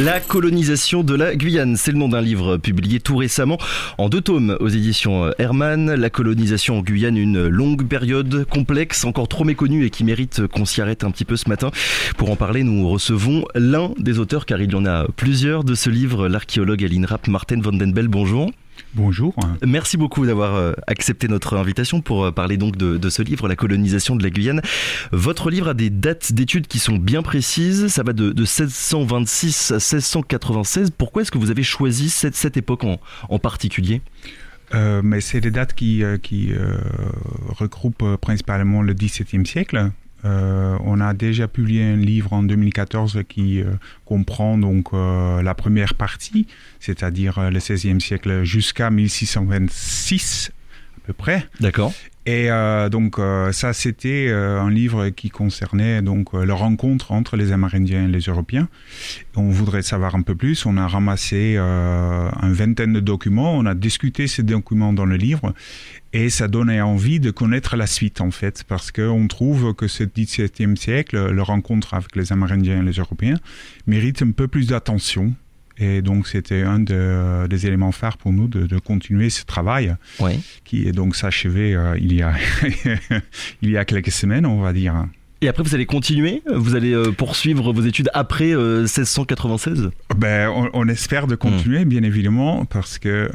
La colonisation de la Guyane, c'est le nom d'un livre publié tout récemment en 2 tomes aux éditions Hermann. La colonisation en Guyane, une longue période complexe, encore trop méconnue et qui mérite qu'on s'y arrête un petit peu ce matin. Pour en parler, nous recevons l'un des auteurs, car il y en a plusieurs, de ce livre, l'archéologue à l'INRAP, Maarten van den Bel. Bonjour. Bonjour. Merci beaucoup d'avoir accepté notre invitation pour parler donc de ce livre, La colonisation de la Guyane. Votre livre a des dates d'études qui sont bien précises. Ça va de 1626 à 1696. Pourquoi est-ce que vous avez choisi cette époque en particulier ? Mais c'est des dates qui regroupent principalement le XVIIe siècle. On a déjà publié un livre en 2014 qui comprend donc la première partie, c'est-à-dire le XVIe siècle jusqu'à 1626 à peu près. D'accord. Et donc ça c'était un livre qui concernait donc la rencontre entre les Amérindiens et les Européens. On voudrait savoir un peu plus. On a ramassé une vingtaine de documents. On a discuté ces documents dans le livre. Et ça donnait envie de connaître la suite, en fait, parce qu'on trouve que ce XVIIe siècle, la rencontre avec les Amérindiens et les Européens, mérite un peu plus d'attention. Et donc, c'était un des éléments phares pour nous de continuer ce travail, oui, qui est donc s'achevé il y a quelques semaines, on va dire. Et après, vous allez continuer ? Vous allez poursuivre vos études après 1696 ? On espère de continuer, bien évidemment, parce que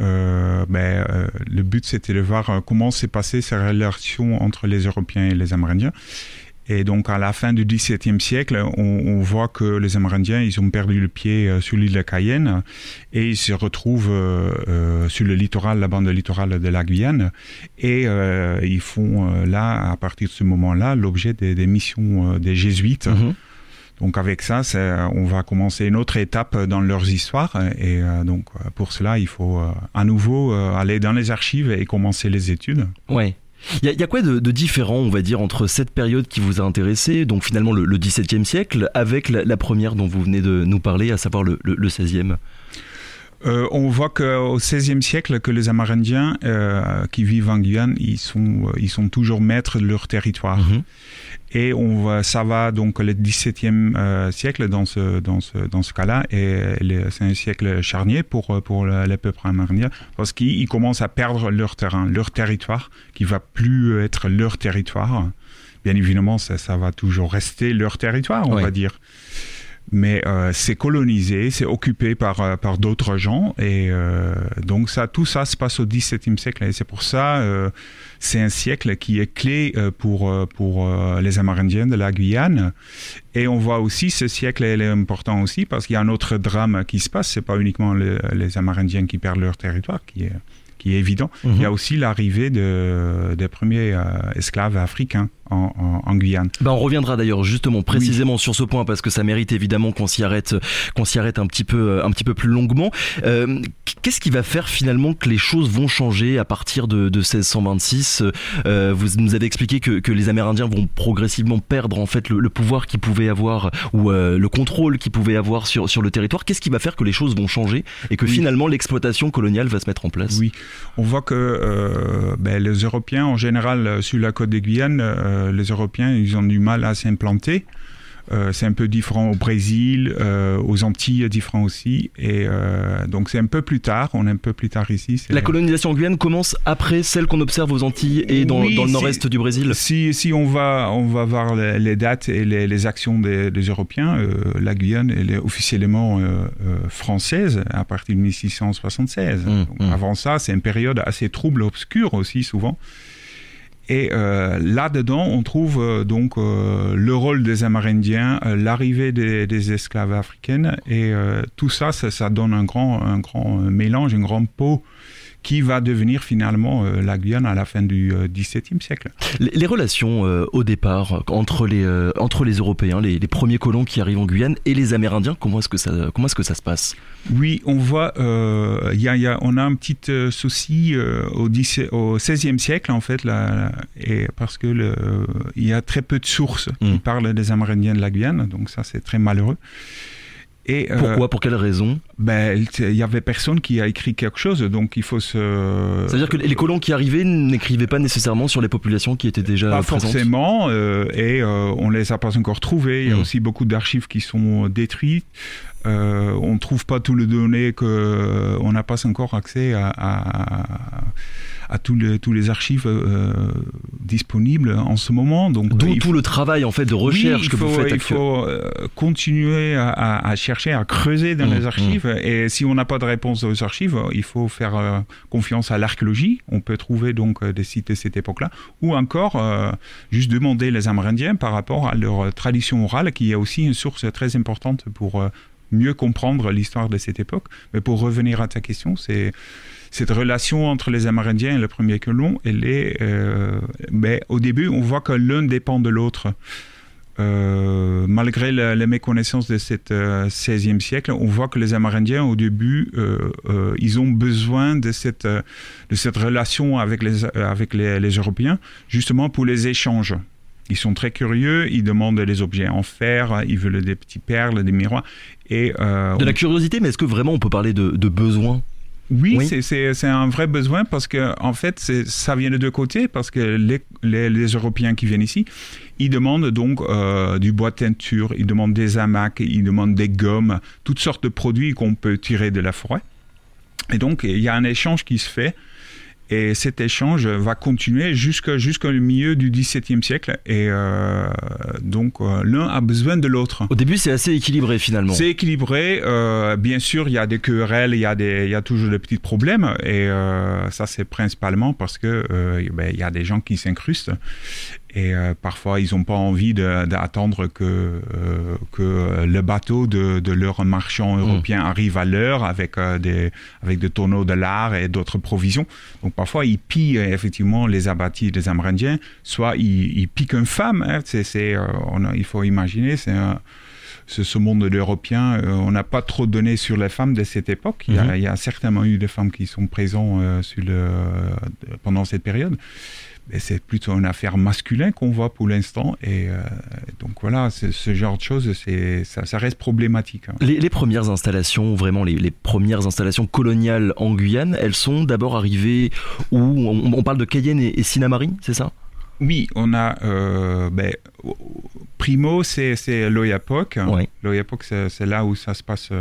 le but, c'était de voir comment s'est passée ces relations entre les Européens et les Amérindiens. Et donc, à la fin du XVIIe siècle, on voit que les Amérindiens, ils ont perdu le pied sur l'île de Cayenne et ils se retrouvent sur le littoral, la bande littorale de la Guyane. Et ils font là, à partir de ce moment-là, l'objet des missions des jésuites. Mmh. Donc, avec ça, on va commencer une autre étape dans leurs histoires. Et donc, pour cela, il faut à nouveau aller dans les archives et commencer les études. Ouais. Il y a quoi de différent, on va dire, entre cette période qui vous a intéressé, donc finalement le XVIIe siècle, avec la première dont vous venez de nous parler, à savoir le XVIe ? On voit qu'au XVIe siècle, que les Amérindiens qui vivent en Guyane, ils sont toujours maîtres de leur territoire. Mmh. Et ça va donc le XVIIe siècle dans ce cas-là, et c'est un siècle charnier pour les peuples amérindiens, parce qu'ils commencent à perdre leur terrain, leur territoire, qui va plus être leur territoire. Bien évidemment, ça va toujours rester leur territoire, on va dire. Mais c'est colonisé, c'est occupé par d'autres gens, et donc tout ça se passe au XVIIe siècle, et c'est pour ça c'est un siècle qui est clé pour les Amérindiens de la Guyane. Et on voit aussi ce siècle est important aussi parce qu'il y a un autre drame qui se passe. C'est pas uniquement les Amérindiens qui perdent leur territoire, qui est évident. Mmh. Il y a aussi l'arrivée des premiers esclaves africains en Guyane. On reviendra d'ailleurs justement précisément sur ce point parce que ça mérite évidemment qu'on s'y arrête un petit peu plus longuement. Qu'est-ce qui va faire finalement que les choses vont changer à partir de 1626 ? Vous nous avez expliqué que les Amérindiens vont progressivement perdre en fait le pouvoir qu'ils pouvaient avoir ou le contrôle qu'ils pouvaient avoir sur le territoire. Qu'est-ce qui va faire que les choses vont changer et que finalement l'exploitation coloniale va se mettre en place ? Oui, on voit que les Européens en général sur la côte de Guyane, les Européens, ils ont du mal à s'implanter. C'est un peu différent au Brésil, aux Antilles, différent aussi. Et donc, c'est un peu plus tard. On est un peu plus tard ici. La colonisation en Guyane commence après celle qu'on observe aux Antilles et dans le nord-est du Brésil. Si on va voir les dates et les actions des Européens, la Guyane, elle est officiellement française à partir de 1676. Donc, avant ça, c'est une période assez trouble, obscure aussi, souvent. Et là-dedans, on trouve donc le rôle des Amérindiens, l'arrivée des esclaves africaines, et tout ça, ça donne un grand mélange, un grand pot qui va devenir finalement la Guyane à la fin du XVIIe siècle. Les relations au départ entre les Européens, les premiers colons qui arrivent en Guyane et les Amérindiens, comment est-ce que ça se passe ? Oui, on voit, on a un petit souci au XVIe siècle en fait, et parce que il y a très peu de sources qui parlent des Amérindiens de la Guyane, donc ça c'est très malheureux. Et, pourquoi? Pour quelle raison? Il y avait personne qui a écrit quelque chose, donc il faut se... C'est-à-dire que les colons qui arrivaient n'écrivaient pas nécessairement sur les populations qui étaient déjà pas présentes? Forcément, on les a pas encore trouvées. Il y a aussi beaucoup d'archives qui sont détruites. On ne trouve pas toutes les données, on n'a pas encore accès à tous les archives disponibles en ce moment. Donc, d'où tout le travail en fait de recherche que vous faites. Il faut continuer à chercher, à creuser dans les archives. Et si on n'a pas de réponse aux archives, il faut faire confiance à l'archéologie. On peut trouver donc des sites de cette époque-là, ou encore juste demander les Amérindiens par rapport à leur tradition orale, qui est aussi une source très importante pour mieux comprendre l'histoire de cette époque. Mais pour revenir à ta question, c'est cette relation entre les Amérindiens et le premier colon, au début, on voit que l'un dépend de l'autre. Malgré la méconnaissance de ce 16e siècle, on voit que les Amérindiens, au début, ils ont besoin de cette relation avec les Européens, justement pour les échanges. Ils sont très curieux, ils demandent des objets en fer, ils veulent des petites perles, des miroirs. De la curiosité, mais est-ce que vraiment on peut parler de besoin? Oui. C'est un vrai besoin parce que en fait, ça vient de deux côtés, parce que les Européens qui viennent ici, ils demandent donc du bois de teinture, ils demandent des hamacs, ils demandent des gommes, toutes sortes de produits qu'on peut tirer de la forêt. Et donc, il y a un échange qui se fait. Et cet échange va continuer jusqu'au milieu du XVIIe siècle. Et donc, l'un a besoin de l'autre. Au début, c'est assez équilibré, finalement. C'est équilibré. Bien sûr, il y a des querelles, il y a toujours des petits problèmes. Et ça, c'est principalement parce que il y a des gens qui s'incrustent. Et parfois, ils n'ont pas envie d'attendre que le bateau de leurs marchands européens arrive à l'heure avec des tonneaux de lard et d'autres provisions. Donc parfois, ils pillent effectivement les abattis des Amérindiens. Soit ils piquent une femme. Hein, il faut imaginer, ce monde d'Européens, on n'a pas trop donné sur les femmes de cette époque. Il y a certainement eu des femmes qui sont présentes pendant cette période. Mais c'est plutôt une affaire masculine qu'on voit pour l'instant. Et donc voilà, ce genre de choses, ça reste problématique. Hein. Les premières installations, vraiment les premières installations coloniales en Guyane, elles sont d'abord arrivées où on parle de Cayenne et Sinnamary, c'est ça? Oui, on a... primo, c'est l'Oyapock. Ouais. L'Oyapock, c'est là où ça se passe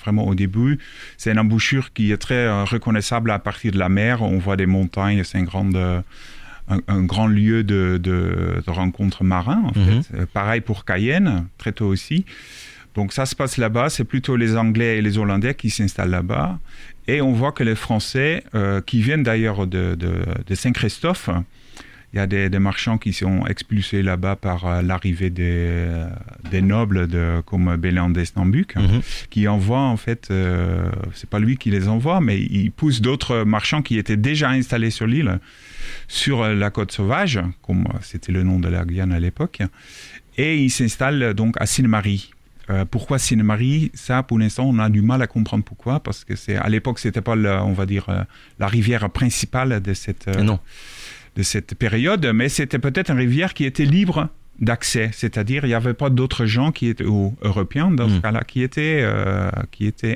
vraiment au début. C'est une embouchure qui est très reconnaissable à partir de la mer. On voit des montagnes, c'est un grand lieu de rencontre marin, en fait. Pareil pour Cayenne, très tôt aussi. Donc ça se passe là-bas. C'est plutôt les Anglais et les Hollandais qui s'installent là-bas. Et on voit que les Français, qui viennent d'ailleurs de Saint-Christophe, il y a des marchands qui sont expulsés là-bas par l'arrivée des nobles comme Bélan d'Esnambuc, qui envoient en fait, c'est pas lui qui les envoie, mais il pousse d'autres marchands qui étaient déjà installés sur l'île, sur la côte sauvage, comme c'était le nom de la Guyane à l'époque, et ils s'installent donc à Sinnamary. Pourquoi Sinnamary? Ça, pour l'instant, on a du mal à comprendre pourquoi, parce que à l'époque, c'était pas, on va dire, la rivière principale de cette période, mais c'était peut-être une rivière qui était libre d'accès, c'est-à-dire il n'y avait pas d'autres gens qui étaient européens dans ce cas-là qui étaient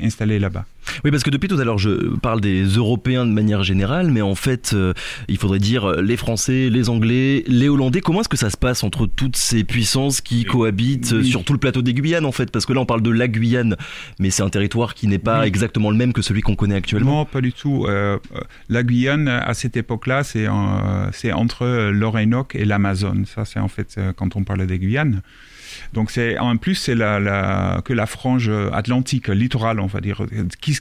installés là-bas. Oui, parce que depuis tout à l'heure je parle des Européens de manière générale, mais en fait il faudrait dire les Français, les Anglais, les Hollandais. Comment est-ce que ça se passe entre toutes ces puissances qui cohabitent sur tout le plateau des Guyanes en fait? Parce que là on parle de la Guyane, mais c'est un territoire qui n'est pas exactement le même que celui qu'on connaît actuellement. Non, pas du tout. La Guyane à cette époque-là, c'est entre l'Orénoque et l'Amazone. Ça c'est en fait quand on parle des Guyanes. Donc en plus c'est que la frange atlantique, littorale, on va dire.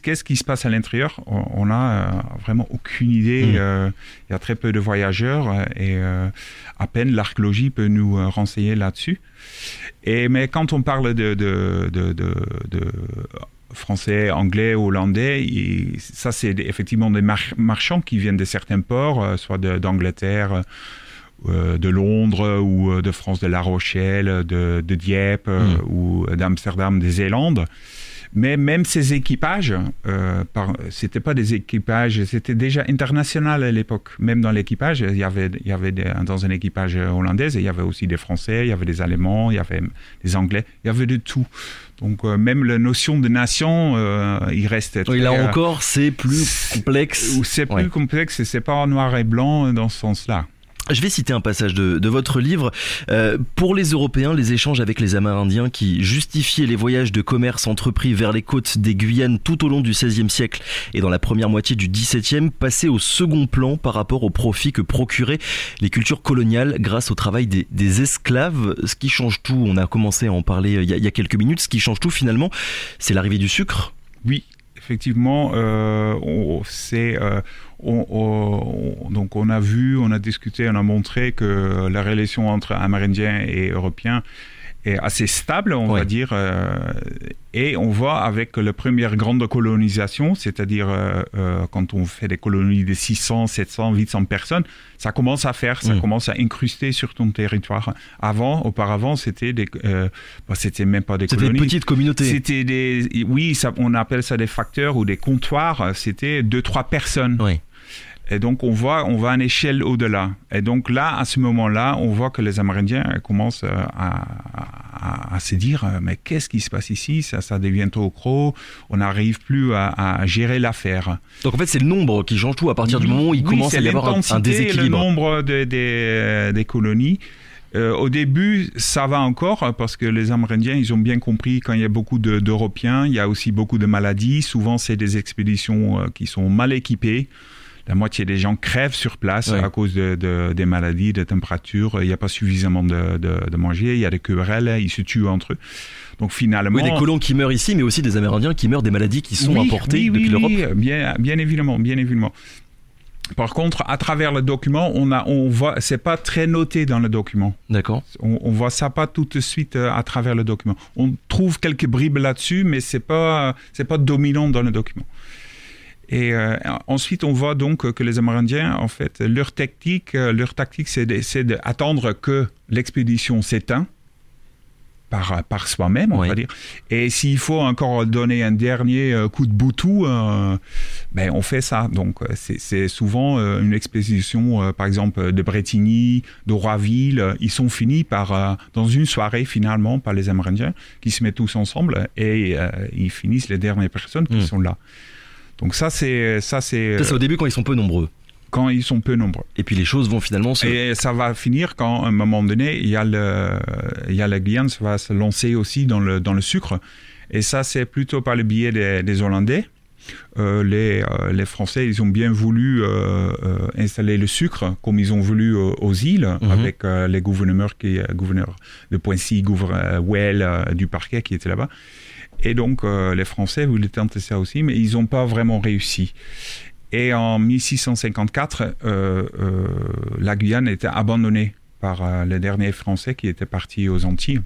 Qu'est-ce qui se passe à l'intérieur? On a vraiment aucune idée. Il y a très peu de voyageurs et à peine l'archéologie peut nous renseigner là-dessus. Mais quand on parle de français, anglais, hollandais, ça c'est effectivement des marchands qui viennent de certains ports, soit d'Angleterre, de Londres ou de France, de La Rochelle, de Dieppe ou d'Amsterdam, des Zélandes. Mais même ces équipages, c'était pas des équipages, c'était déjà international à l'époque. Même dans l'équipage, il y avait dans un équipage hollandais, il y avait aussi des Français, il y avait des Allemands, il y avait des Anglais, il y avait de tout. Donc même la notion de nation, il reste très... Oui, là encore, c'est plus complexe. C'est plus complexe et c'est pas en noir et blanc dans ce sens-là. Je vais citer un passage de votre livre. Pour les Européens, les échanges avec les Amérindiens qui justifiaient les voyages de commerce entrepris vers les côtes des Guyanes tout au long du XVIe siècle et dans la première moitié du XVIIe passaient au second plan par rapport aux profits que procuraient les cultures coloniales grâce au travail des esclaves. Ce qui change tout, on a commencé à en parler il y a quelques minutes, ce qui change tout finalement, c'est l'arrivée du sucre. Oui. Effectivement, donc on a vu, on a discuté, on a montré que la relation entre Amérindiens et Européens est assez stable, on va dire. Et on voit avec la première grande colonisation, c'est-à-dire quand on fait des colonies de 600, 700, 800 personnes, ça commence à commence à incruster sur ton territoire. Auparavant, c'était c'était même pas des colonies. C'était des petites communautés. C'était on appelle ça des facteurs ou des comptoirs. C'était 2-3 personnes. Oui. Et donc, on va à une échelle au-delà. Et donc là, à ce moment-là, on voit que les Amérindiens commencent à se dire « Mais qu'est-ce qui se passe ici ? Ça devient trop gros. On n'arrive plus à gérer l'affaire. » Donc en fait, c'est le nombre qui change tout. À partir du moment où il commence à y avoir un déséquilibre. Le nombre des colonies. Au début, ça va encore parce que les Amérindiens, ils ont bien compris quand il y a beaucoup d'Européens, il y a aussi beaucoup de maladies. Souvent, c'est des expéditions qui sont mal équipées. La moitié des gens crèvent sur place à cause des maladies, des températures. Il n'y a pas suffisamment de manger. Il y a des querelles, ils se tuent entre eux. Donc finalement... Oui, des colons qui meurent ici, mais aussi des Amérindiens qui meurent des maladies qui sont importées depuis l'Europe. Oui, bien évidemment. Par contre, à travers le document, on voit, c'est pas très noté dans le document. D'accord. On voit ça pas tout de suite à travers le document. On trouve quelques bribes là-dessus, mais c'est pas dominant dans le document. Et ensuite, on voit donc que les Amérindiens, en fait, leur tactique, c'est d'attendre que l'expédition s'éteint par soi-même, on va dire. Et s'il faut encore donner un dernier coup de boutou, on fait ça. Donc, c'est souvent une expédition, par exemple, de Bretigny, de Roiville. Ils sont finis dans une soirée, finalement, par les Amérindiens, qui se mettent tous ensemble et ils finissent les dernières personnes qui sont là. Donc ça c'est au début quand ils sont peu nombreux. Quand ils sont peu nombreux. Et puis les choses vont finalement Et ça va finir quand, à un moment donné, il y a la Guyane va se lancer aussi dans le sucre. Et ça, c'est plutôt par le biais des Hollandais. Les Français, ils ont bien voulu installer le sucre, comme ils ont voulu aux îles, avec les gouverneurs de Poissy, Well, du Parquet qui étaient là-bas. Et donc, les Français voulaient tenter ça aussi, mais ils n'ont pas vraiment réussi. Et en 1654, la Guyane était abandonnée par les derniers Français qui étaient partis aux Antilles.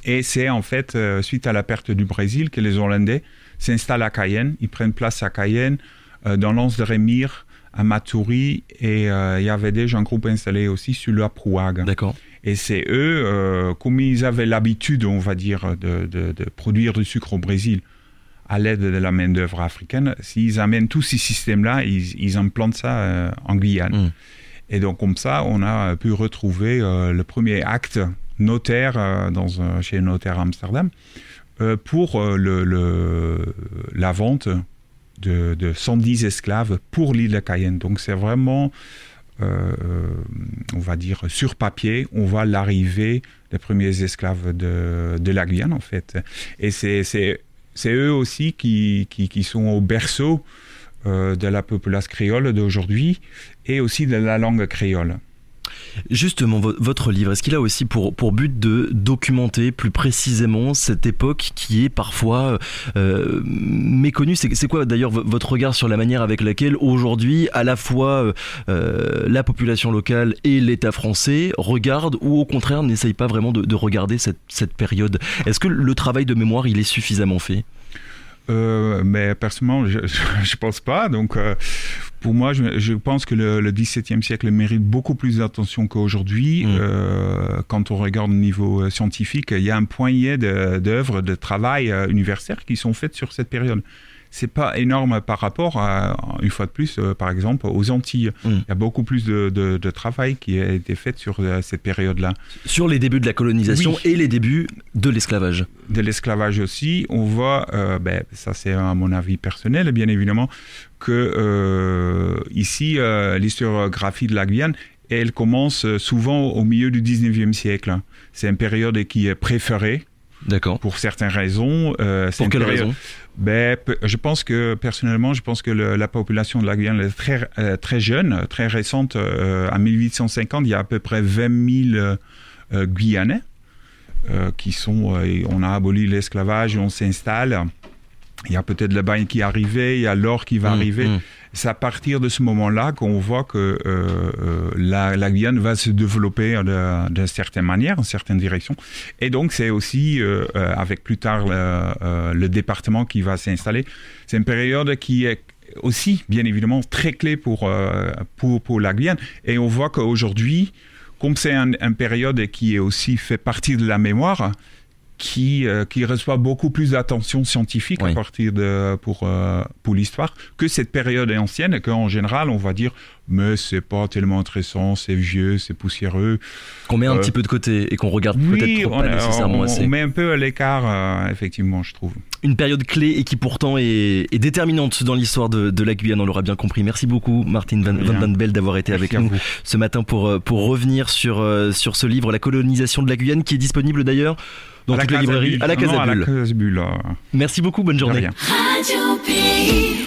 Et c'est en fait, suite à la perte du Brésil, que les Hollandais s'installent à Cayenne. Ils prennent place à Cayenne, dans l'anse de Rémire, à Matoury, et il y avait déjà un groupe installé aussi sur la Prouague. D'accord. Et c'est eux, comme ils avaient l'habitude, on va dire, de produire du sucre au Brésil à l'aide de la main-d'œuvre africaine, s'ils amènent tous ces systèmes-là, ils implantent ça en Guyane. Et donc, comme ça, on a pu retrouver le premier acte notaire chez un notaire à Amsterdam pour la vente de 110 esclaves pour l'île de Cayenne. Donc, c'est vraiment... on va dire sur papier, on voit l'arrivée des premiers esclaves de la Guyane en fait. Et c'est eux aussi qui sont au berceau de la population créole d'aujourd'hui et aussi de la langue créole. Justement, votre livre, est-ce qu'il a aussi pour but de documenter plus précisément cette époque qui est parfois méconnue ? C'est quoi d'ailleurs votre regard sur la manière avec laquelle aujourd'hui, à la fois la population locale et l'État français regardent ou au contraire n'essayent pas vraiment de regarder cette période ? Est-ce que le travail de mémoire, il est suffisamment fait ? Mais personnellement, je pense pas. Donc, Pour moi, je pense que le XVIIe siècle mérite beaucoup plus d'attention qu'aujourd'hui. Quand on regarde au niveau scientifique, il y a un poignet d'œuvres, de travail universitaires qui sont faites sur cette période. C'est pas énorme par rapport à, une fois de plus, par exemple, aux Antilles. Il y a beaucoup plus de travail qui a été fait sur cette période-là. Sur les débuts de la colonisation et les débuts de l'esclavage. De l'esclavage aussi. On voit, ça c'est à mon avis personnel, bien évidemment, que ici, l'historiographie de la Guyane, elle commence souvent au milieu du 19e siècle. C'est une période qui est préférée. D'accord. Pour certaines raisons. Pour quelles raisons ? Je pense que, personnellement, la population de la Guyane est très jeune, très récente. En 1850, il y a à peu près 20 000 Guyanais qui sont... on a aboli l'esclavage, on s'installe. Il y a peut-être le bain qui est arrivé, il y a l'or qui va arriver. C'est à partir de ce moment-là qu'on voit que la Guyane va se développer d'une certaine manière, dans certaines directions. Et donc, c'est aussi, avec plus tard le département qui va s'installer, c'est une période qui est aussi, bien évidemment, très clé pour la Guyane. Et on voit qu'aujourd'hui, comme c'est une période qui est aussi fait partie de la mémoire, qui reçoit beaucoup plus d'attention scientifique à partir pour l'histoire que cette période ancienne, et qu'en général on va dire mais c'est pas tellement intéressant, c'est vieux, c'est poussiéreux. Qu'on met un petit peu de côté et qu'on regarde peut-être pas nécessairement assez. On met un peu à l'écart, effectivement, je trouve. Une période clé et qui pourtant est déterminante dans l'histoire de la Guyane, on l'aura bien compris. Merci beaucoup Martin Van den Belt d'avoir été avec nous ce matin pour revenir sur ce livre, La colonisation de la Guyane, qui est disponible d'ailleurs dans toutes les librairies, à la Casa Bulle. Merci beaucoup, bonne journée. Radio Pays.